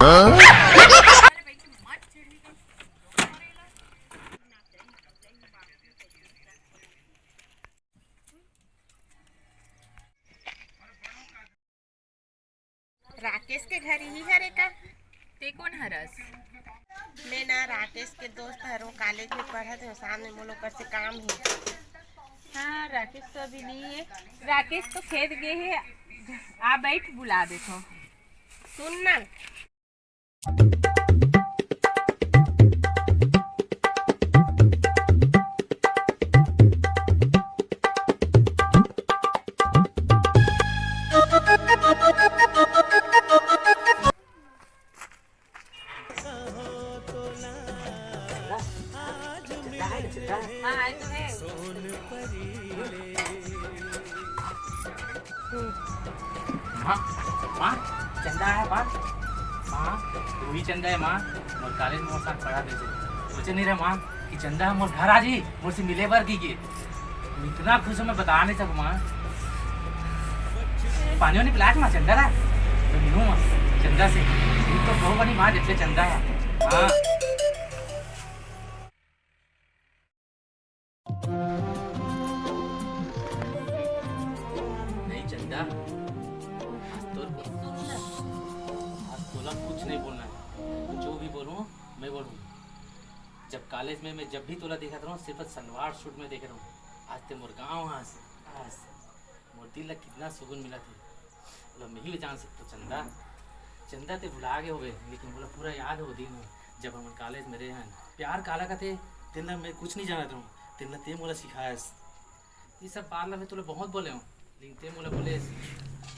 राकेश के घर ही है रे का? ते कौन हरस? मैं ना राकेश के दोस्त है, वो कॉलेज में पढ़ा थे, सामने मोलो कर से काम ही। हाँ, राकेश तो अभी नहीं है। राकेश तो खेत गए है। आ बैठ, बुला देखो। सुन ना, हाँ आए तो है। माँ माँ चंदा है माँ। माँ तू ही चंदा है माँ। मोर कॉलेज में मोर साथ पढ़ा दे सोचे नहीं रहे माँ कि चंदा मोर घर आ जी मोर से मिले बार की इतना खुश हूँ मैं बता नहीं सकूँ माँ। पानी वानी पिला माँ चंदा रहा तो मिलूँ माँ चंदा से। तो बहुत बड़ी माँ जैसे चंदा है। हाँ नहीं चंदा आज तोला कुछ नहीं बोलना है। जो भी बोलूँ मैं बोलूँ। जब कॉलेज में मैं जब भी तोला देखा था सिर्फ सलवार सूट में देख रहा हूँ। आज ते मोर गाँव आज मोर दिल ला कितना सुकून मिला था। बोला मैं ही जान सकता चंदा। चंदा ते भुला गए हो गए लेकिन बोला पूरा याद हो दिन जब हम कॉलेज में रहे हैं। प्यार काला का थे तेना मैं कुछ नहीं जानता हूँ। तेना ते मोला सिखाया ये सब बात ला मैं तुला बहुत बोले हूँ लेकिन ते मोला बोले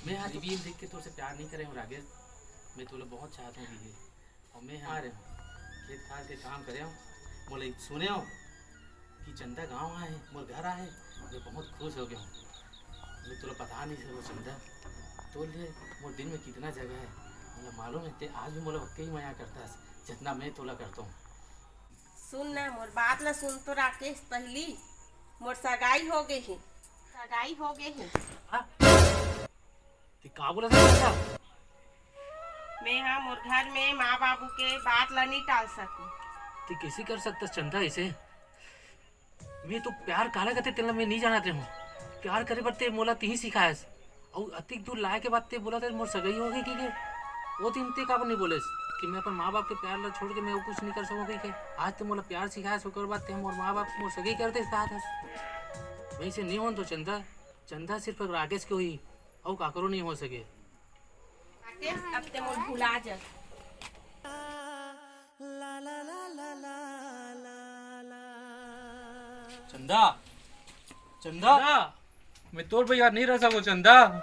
मैं आज भी देख के तुझसे प्यार नहीं करे हूँ राकेश। मैं तुला बहुत चाहता हूँ दीदी और मैं यहाँ रहे हूँ खेत खाद के काम करे हूँ। बोले सुने हो कि चंदा गाँव आए मोर घर आए मैं बहुत खुश हो गया हूँ। मैं तुला पता नहीं सको चंदा तो लिए मोर दिन में कितना जगह है मुझे मालूम है। ते आज भी मोला कई मया करता है जितना मैं तोला करता हूँ। सुन ना, मोर बात ला सुन तो राकेश। पहली मोर सगाई हो गई है, सगाई हो गई है। ते का बोला था? मैं हाँ मोर घर में माँ बाबू के बात ला नहीं टाल सकूं। ते कैसे कर सकता चंदा ऐसे? मैं तो प्यार काला करते तेला मैं नहीं जानते हूँ। प्यार करे बरते मोला ती सिखाया और अतिक दूर लाए के बाद ते बोला था मोर सगाई हो गई कि वो दिन ते का नहीं बोले कि मैं अपन माँ बाप के प्यार ला छोड़ के मैं वो कुछ नहीं कर सकूँ कि आज तो मोला प्यार सिखाया उसके बाद ते मोर माँ बाप मोर सगाई करते साथ वहीं से नहीं हो तो चंदा चंदा सिर्फ राकेश के हुई और काकरो नहीं हो सके। राकेश अब ते मोर भुला जा। चंदा चंदा मैं तोर भैया नहीं रह सकूं चंदा।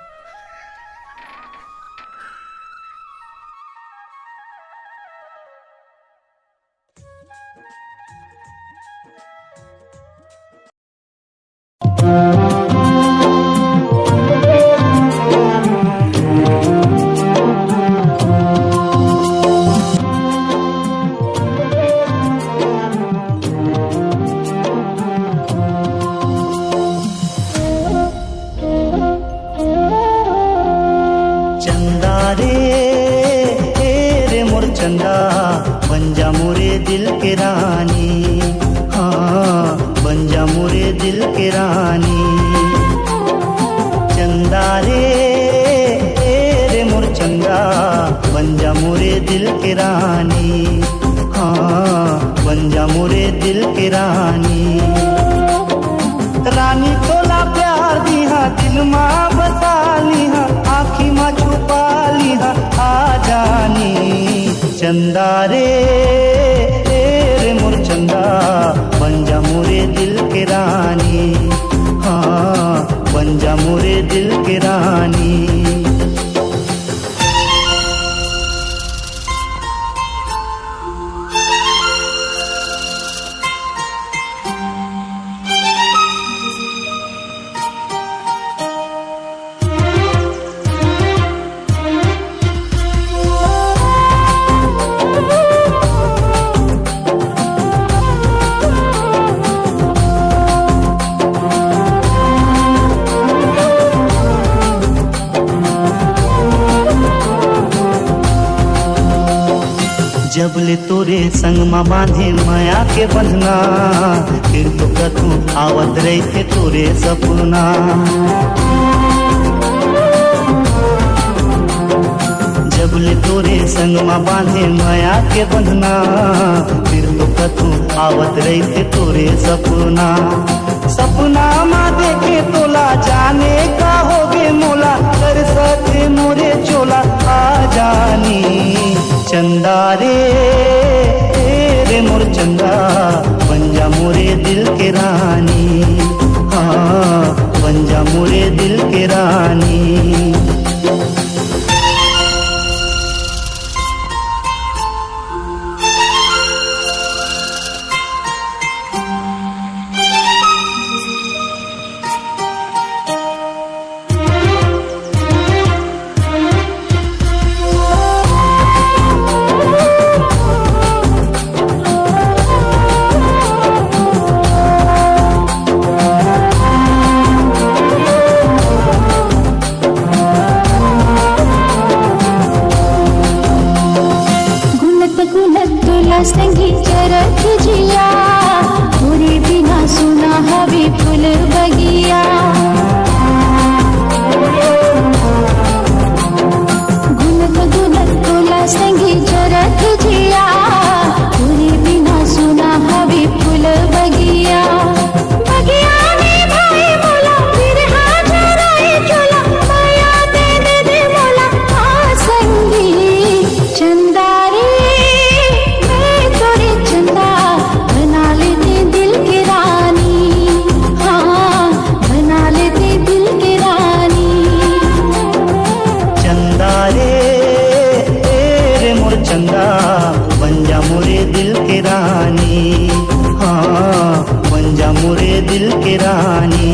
चंदा बन जा मोरे दिल के रानी। हाँ बन जा मोरे दिल के रानी। चंदा रे मोर चंदा बन जा मोरे दिल के रानी। हाँ बन जा मोरे दिल के रानी। रानी तोला प्यार दिहा दिल माँ बसा लिहा आँखी माँ छुपा लिहा आ जानी। चंदा रे मोर चंदा बन जा मोरे दिल के रानी। हाँ बन जा मोरे दिल के रानी। जब ले तोरे संग माँ बांधे माया के बंधना, फिर तो कतू आवत रही थे तोरे सपना। जब ले तोरे संग माँ बांधे माया के बंधना, फिर तो कतू आवत रही थे तोरे सपना। सपना माँ देखे तोला जाने का होगे मोला, कर सके मोरे चोला आ जानी। चंदा रे रे मोर चंदा, बन जा मोरे दिल के रानी। हाँ बन जा मोरे दिल के रानी। संगी चरत जिया, तोरे बिना सुना हवे फूल बगिया। गुनत गुनत तोला संगी चरत जिया, तोरे बिना सुना हवे फूल बगिया। बगिया में भाई मोला बिरहा जराए चोला, माया दे दे मोला आ संगी। चंदा रे चंदा बना लेते दिल के रानी। हाँ बना लेते दिल के रानी। चंदा रे मोर चंदा, बन जा मोरे दिल के रानी। हाँ बन जा मोरे दिल के रानी।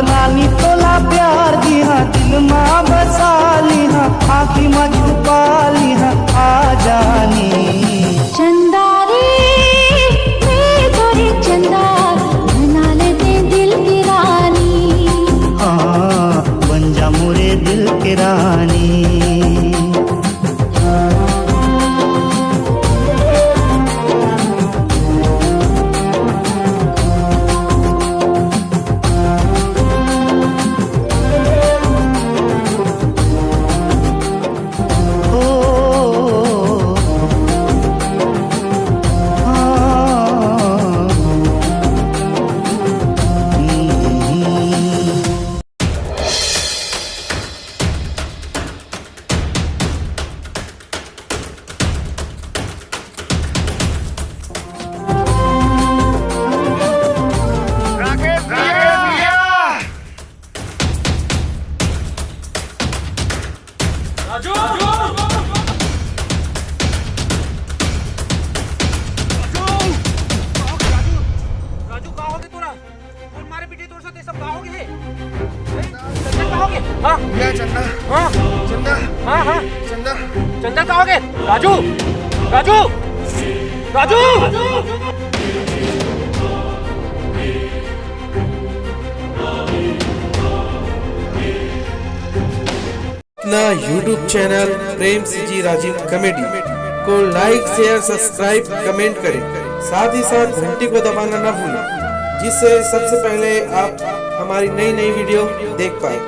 रानी तोला प्यार दिहा, दिल माँ बसा लिहा, आँखी माँ छुपा लिहा आ जानी। चंदा रे तोरे चंदा, बना लेते दिल की रानी। हाँ बन जा मोरे दिल की रानी। चंदन कहाँ हो गए? राजू राजू राजू अपना YouTube channel Prem ji Rajiv comedy को लाइक शेयर सब्सक्राइब कमेंट करें, साथ ही साथ घंटी को दबाना न भूलें, जिससे सबसे पहले आप हमारी नई वीडियो देख पाए।